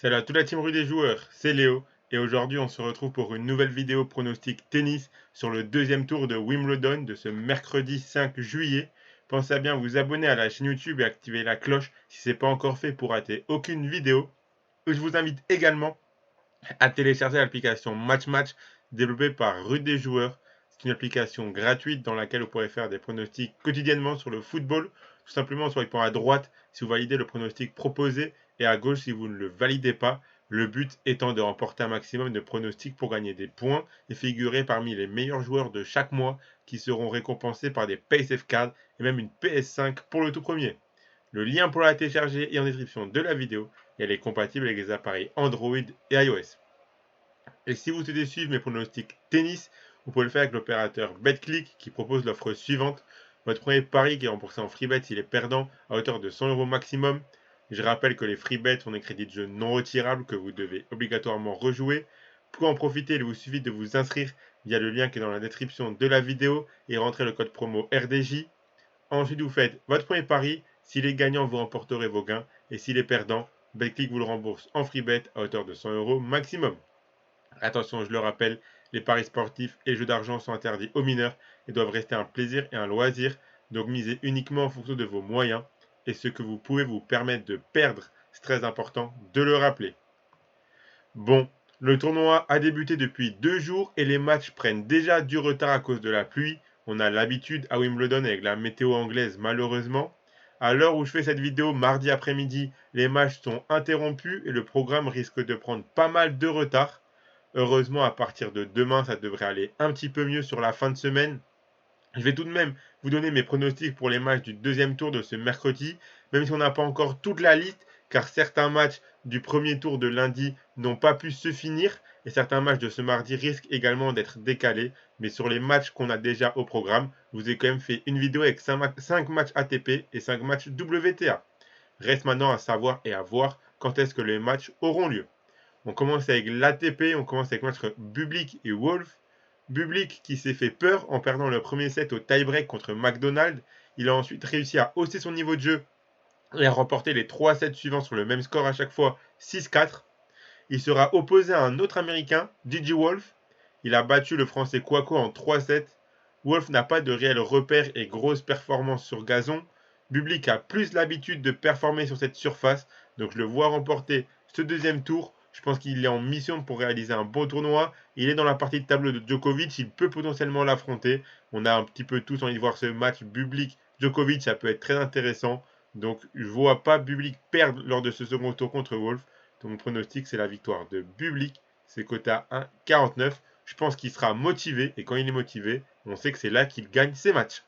Salut à toute la team rue des joueurs, c'est Léo et aujourd'hui on se retrouve pour une nouvelle vidéo pronostic tennis sur le deuxième tour de Wimbledon de ce mercredi 5 juillet. Pensez à bien vous abonner à la chaîne YouTube et activer la cloche si ce n'est pas encore fait pour rater aucune vidéo. Je vous invite également à télécharger l'application Match Match développée par Rue des joueurs. C'est une application gratuite dans laquelle vous pourrez faire des pronostics quotidiennement sur le football, tout simplement en swipant à droite si vous validez le pronostic proposé et à gauche si vous ne le validez pas. Le but étant de remporter un maximum de pronostics pour gagner des points et figurer parmi les meilleurs joueurs de chaque mois qui seront récompensés par des PaySafe Cards et même une PS5 pour le tout premier. Le lien pour la télécharger est en description de la vidéo et elle est compatible avec les appareils Android et iOS. Et si vous souhaitez suivre mes pronostics tennis, vous pouvez le faire avec l'opérateur BetClick qui propose l'offre suivante. Votre premier pari qui est remboursé en freebet s'il est perdant à hauteur de 100 € maximum. Je rappelle que les freebets sont des crédits de jeu non retirables que vous devez obligatoirement rejouer. Pour en profiter, il vous suffit de vous inscrire via le lien qui est dans la description de la vidéo et rentrer le code promo RDJ. Ensuite, vous faites votre premier pari. S'il est gagnant, vous remporterez vos gains. Et s'il est perdant, BetClick vous le rembourse en freebet à hauteur de 100 € maximum. Attention, je le rappelle, les paris sportifs et jeux d'argent sont interdits aux mineurs et doivent rester un plaisir et un loisir, donc misez uniquement en fonction de vos moyens et ce que vous pouvez vous permettre de perdre, c'est très important de le rappeler. Bon, le tournoi a débuté depuis 2 jours et les matchs prennent déjà du retard à cause de la pluie. On a l'habitude à Wimbledon avec la météo anglaise malheureusement. À l'heure où je fais cette vidéo, mardi après-midi, les matchs sont interrompus et le programme risque de prendre pas mal de retard. Heureusement, à partir de demain, ça devrait aller un petit peu mieux sur la fin de semaine. Je vais tout de même vous donner mes pronostics pour les matchs du deuxième tour de ce mercredi, même si on n'a pas encore toute la liste, car certains matchs du premier tour de lundi n'ont pas pu se finir, et certains matchs de ce mardi risquent également d'être décalés. Mais sur les matchs qu'on a déjà au programme, je vous ai quand même fait une vidéo avec 5 matchs ATP et 5 matchs WTA. Reste maintenant à savoir et à voir quand est-ce que les matchs auront lieu. On commence avec l'ATP, on commence avec notre Bublik et Wolf. Bublik qui s'est fait peur en perdant le premier set au tie-break contre McDonald. Il a ensuite réussi à hausser son niveau de jeu et à remporter les 3 sets suivants sur le même score à chaque fois, 6-4. Il sera opposé à un autre américain, Gigi Wolf. Il a battu le français Kwako en 3 sets. Wolf n'a pas de réel repère et grosse performance sur gazon. Bublik a plus l'habitude de performer sur cette surface, donc je le vois remporter ce deuxième tour. Je pense qu'il est en mission pour réaliser un bon tournoi. Il est dans la partie de tableau de Djokovic, il peut potentiellement l'affronter. On a un petit peu tous envie de voir ce match Bublik-Djokovic, ça peut être très intéressant. Donc je ne vois pas Bublik perdre lors de ce second tour contre Wolf. Donc mon pronostic, c'est la victoire de Bublik. C'est coté à 1,49. Je pense qu'il sera motivé. Et quand il est motivé, on sait que c'est là qu'il gagne ses matchs.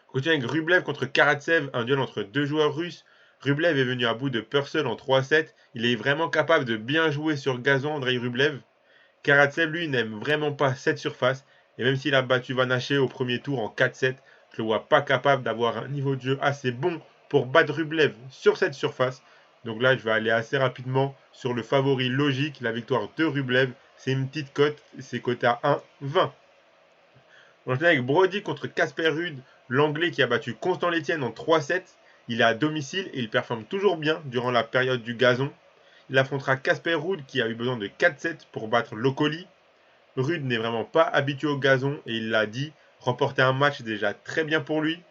On continue avec Rublev contre Karatsev, un duel entre deux joueurs russes. Rublev est venu à bout de Purcell en 3-7. Il est vraiment capable de bien jouer sur gazon, Andrei Rublev. Karatsev, lui, n'aime vraiment pas cette surface. Et même s'il a battu Van Hache au premier tour en 4-7, je ne le vois pas capable d'avoir un niveau de jeu assez bon pour battre Rublev sur cette surface. Donc là, je vais aller assez rapidement sur le favori logique, la victoire de Rublev. C'est une petite cote, c'est coté à 1,20. On enchaîne avec Brody contre Casper Ruud, l'anglais qui a battu Constant Létienne en 3-7. Il est à domicile et il performe toujours bien durant la période du gazon. Il affrontera Casper Ruud qui a eu besoin de 4-7 pour battre Locoli. Ruud n'est vraiment pas habitué au gazon et il l'a dit, remporter un match est déjà très bien pour lui.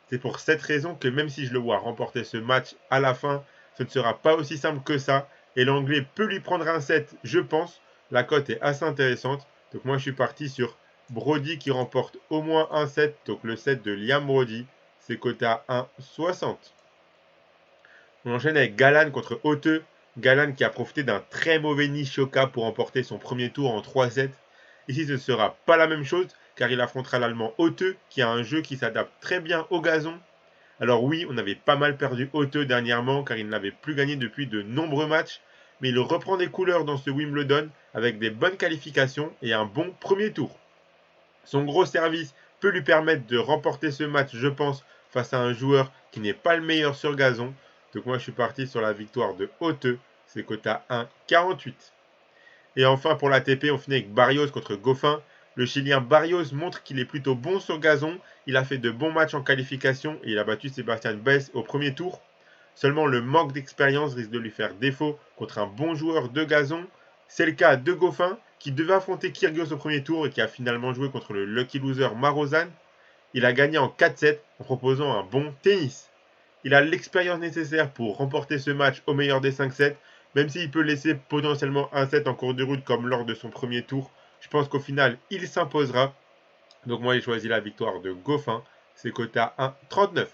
C'est pour cette raison que même si je le vois remporter ce match à la fin, ce ne sera pas aussi simple que ça. Et l'anglais peut lui prendre un set, je pense. La cote est assez intéressante. Donc moi je suis parti sur Brody qui remporte au moins un set. Donc le set de Liam Brody, c'est coté à 1,60. On enchaîne avec Galan contre Hauteux. Galan qui a profité d'un très mauvais Nishioka pour remporter son premier tour en 3-7. Ici, ce ne sera pas la même chose car il affrontera l'Allemand Hauteux qui a un jeu qui s'adapte très bien au gazon. Alors oui, on avait pas mal perdu Hauteux dernièrement car il n'avait plus gagné depuis de nombreux matchs, mais il reprend des couleurs dans ce Wimbledon avec des bonnes qualifications et un bon premier tour. Son gros service peut lui permettre de remporter ce match, je pense, face à un joueur qui n'est pas le meilleur sur gazon. Donc moi je suis parti sur la victoire de Hauteux, c'est coté à 1,48. Et enfin pour l'ATP, on finit avec Barrios contre Goffin. Le Chilien Barrios montre qu'il est plutôt bon sur gazon. Il a fait de bons matchs en qualification et il a battu Sébastien Baez au premier tour. Seulement le manque d'expérience risque de lui faire défaut contre un bon joueur de gazon. C'est le cas de Goffin qui devait affronter Kyrgios au premier tour et qui a finalement joué contre le lucky loser Marozan. Il a gagné en 4-7 en proposant un bon tennis. Il a l'expérience nécessaire pour remporter ce match au meilleur des 5-7, même s'il peut laisser potentiellement un set en cours de route comme lors de son premier tour. Je pense qu'au final, il s'imposera. Donc moi, j'ai choisi la victoire de Goffin. C'est coté à 1,39.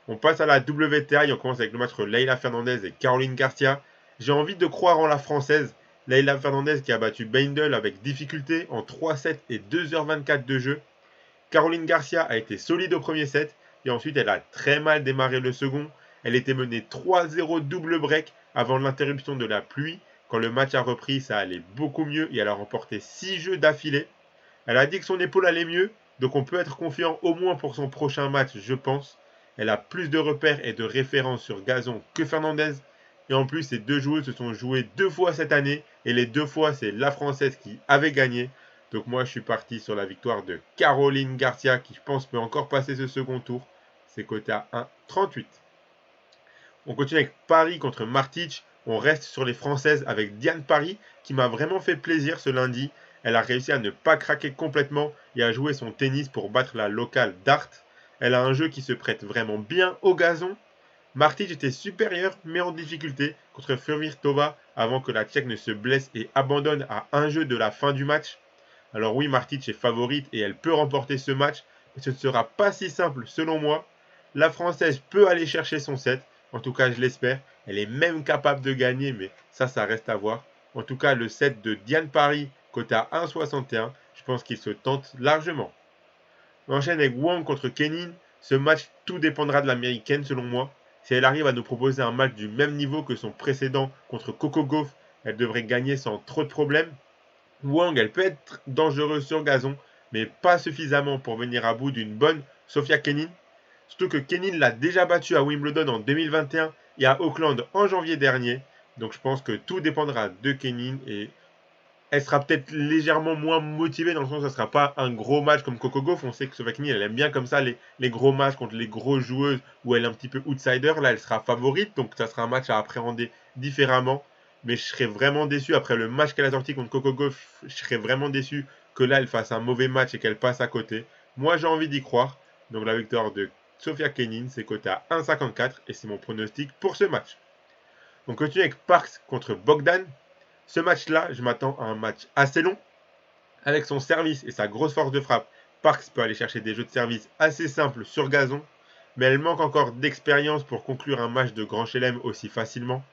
On passe à la WTA et on commence avec le match entre Leylah Fernandez et Caroline Garcia. J'ai envie de croire en la française. Leylah Fernandez qui a battu Beindel avec difficulté en 3-7 et 2h24 de jeu. Caroline Garcia a été solide au premier set et ensuite elle a très mal démarré le second. Elle était menée 3-0 double break avant l'interruption de la pluie. Quand le match a repris, ça allait beaucoup mieux et elle a remporté 6 jeux d'affilée. Elle a dit que son épaule allait mieux, donc on peut être confiant au moins pour son prochain match, je pense. Elle a plus de repères et de références sur gazon que Fernandez. Et en plus, ces deux joueuses se sont jouées 2 fois cette année. Et les 2 fois, c'est la Française qui avait gagné. Donc moi, je suis parti sur la victoire de Caroline Garcia, qui je pense peut encore passer ce second tour. C'est coté à 1,38. On continue avec Paris contre Martic. On reste sur les Françaises avec Diane Paris, qui m'a vraiment fait plaisir ce lundi. Elle a réussi à ne pas craquer complètement et à jouer son tennis pour battre la locale Dart. Elle a un jeu qui se prête vraiment bien au gazon. Martic était supérieure mais en difficulté contre Firvirtova avant que la Tchèque ne se blesse et abandonne à un jeu de la fin du match. Alors oui, Martic est favorite et elle peut remporter ce match, mais ce ne sera pas si simple selon moi. La Française peut aller chercher son set, en tout cas je l'espère. Elle est même capable de gagner, mais ça reste à voir. En tout cas, le set de Diane Paris, coté à 1,61, je pense qu'il se tente largement. On enchaîne avec Wang contre Kenin. Ce match, tout dépendra de l'américaine selon moi. Si elle arrive à nous proposer un match du même niveau que son précédent contre Coco Gauff, elle devrait gagner sans trop de problèmes. Wang, elle peut être dangereuse sur gazon, mais pas suffisamment pour venir à bout d'une bonne Sofia Kenin. Surtout que Kenin l'a déjà battue à Wimbledon en 2021 et à Auckland en janvier dernier. Donc je pense que tout dépendra de Kenin et elle sera peut-être légèrement moins motivée dans le sens où ça ne sera pas un gros match comme Coco Gauff. On sait que Sofia Kenin, elle aime bien comme ça les gros matchs contre les grosses joueuses où elle est un petit peu outsider. Là, elle sera favorite, donc ça sera un match à appréhender différemment. Mais je serais vraiment déçu après le match qu'elle a sorti contre Coco Gauff. Je serais vraiment déçu que là, elle fasse un mauvais match et qu'elle passe à côté. Moi, j'ai envie d'y croire. Donc la victoire de Sofia Kenin, c'est coté à 1,54 et c'est mon pronostic pour ce match. On continue avec Parks contre Bogdan. Ce match-là, je m'attends à un match assez long. Avec son service et sa grosse force de frappe, Parks peut aller chercher des jeux de service assez simples sur gazon, mais elle manque encore d'expérience pour conclure un match de grand chelem aussi facilement.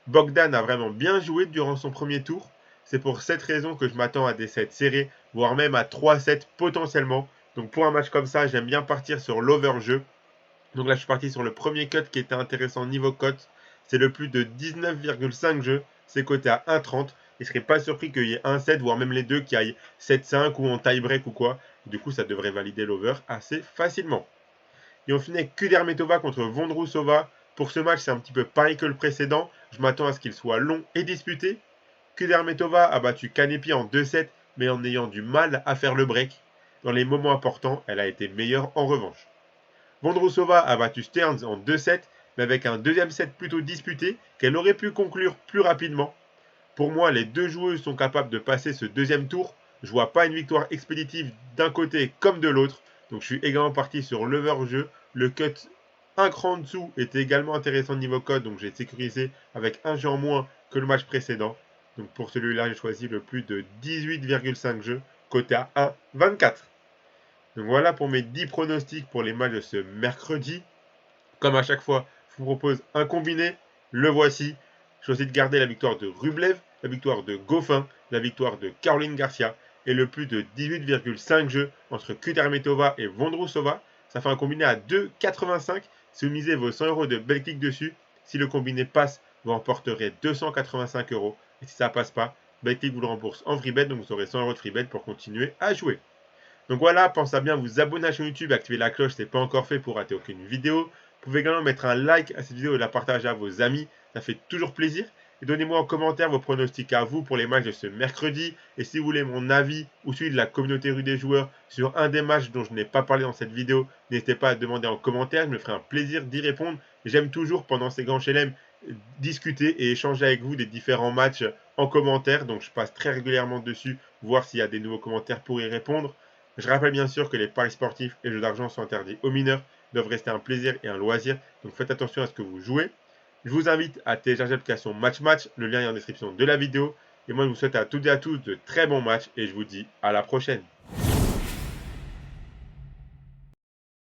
Bogdan a vraiment bien joué durant son premier tour. C'est pour cette raison que je m'attends à des sets serrés, voire même à 3 sets potentiellement. Donc pour un match comme ça, j'aime bien partir sur l'over-jeu. Donc là, je suis parti sur le premier cut qui était intéressant niveau cote. C'est le plus de 19,5 jeux. C'est coté à 1,30. Et je ne serais pas surpris qu'il y ait un set, voire même les deux, qui aillent 7-5 ou en tie-break ou quoi. Du coup, ça devrait valider l'over assez facilement. Et on finit avec Kudermetova contre Vondrousova. Pour ce match, c'est un petit peu pareil que le précédent. Je m'attends à ce qu'il soit long et disputé. Kudermetova a battu Kanepi en 2-7, mais en ayant du mal à faire le break. Dans les moments importants, elle a été meilleure en revanche. Vondrousova a battu Stearns en 2-7, mais avec un deuxième set plutôt disputé qu'elle aurait pu conclure plus rapidement. Pour moi, les deux joueuses sont capables de passer ce deuxième tour. Je vois pas une victoire expéditive d'un côté comme de l'autre. Donc je suis également parti sur l'over-jeu. Le cut un cran en dessous était également intéressant niveau code, donc j'ai sécurisé avec un jeu en moins que le match précédent. Donc pour celui-là, j'ai choisi le plus de 18,5 jeux, coté à 1,24. Donc voilà pour mes 10 pronostics pour les matchs de ce mercredi. Comme à chaque fois, je vous propose un combiné. Le voici. Je choisis de garder la victoire de Rublev, la victoire de Goffin, la victoire de Caroline Garcia et le plus de 18,5 jeux entre Kudermetova et Vondrousova. Ça fait un combiné à 2,85. Si vous misez vos 100 euros de bel clic dessus, si le combiné passe, vous remporterez 285 euros. Et si ça passe pas, bel clic vous le rembourse en free bet, donc vous aurez 100 euros de free bet pour continuer à jouer. Donc voilà, pensez à bien vous abonner à la chaîne YouTube, activer la cloche si ce n'est pas encore fait pour rater aucune vidéo. Vous pouvez également mettre un like à cette vidéo et la partager à vos amis, ça fait toujours plaisir. Et donnez-moi en commentaire vos pronostics à vous pour les matchs de ce mercredi. Et si vous voulez mon avis ou celui de la communauté rue des joueurs sur un des matchs dont je n'ai pas parlé dans cette vidéo, n'hésitez pas à demander en commentaire. Je me ferai un plaisir d'y répondre. J'aime toujours pendant ces grands chelem discuter et échanger avec vous des différents matchs en commentaire. Donc je passe très régulièrement dessus, voir s'il y a des nouveaux commentaires pour y répondre. Je rappelle bien sûr que les paris sportifs et les jeux d'argent sont interdits aux mineurs, doivent rester un plaisir et un loisir. Donc faites attention à ce que vous jouez. Je vous invite à télécharger l'application Match Match, le lien est en description de la vidéo. Et moi je vous souhaite à toutes et à tous de très bons matchs et je vous dis à la prochaine.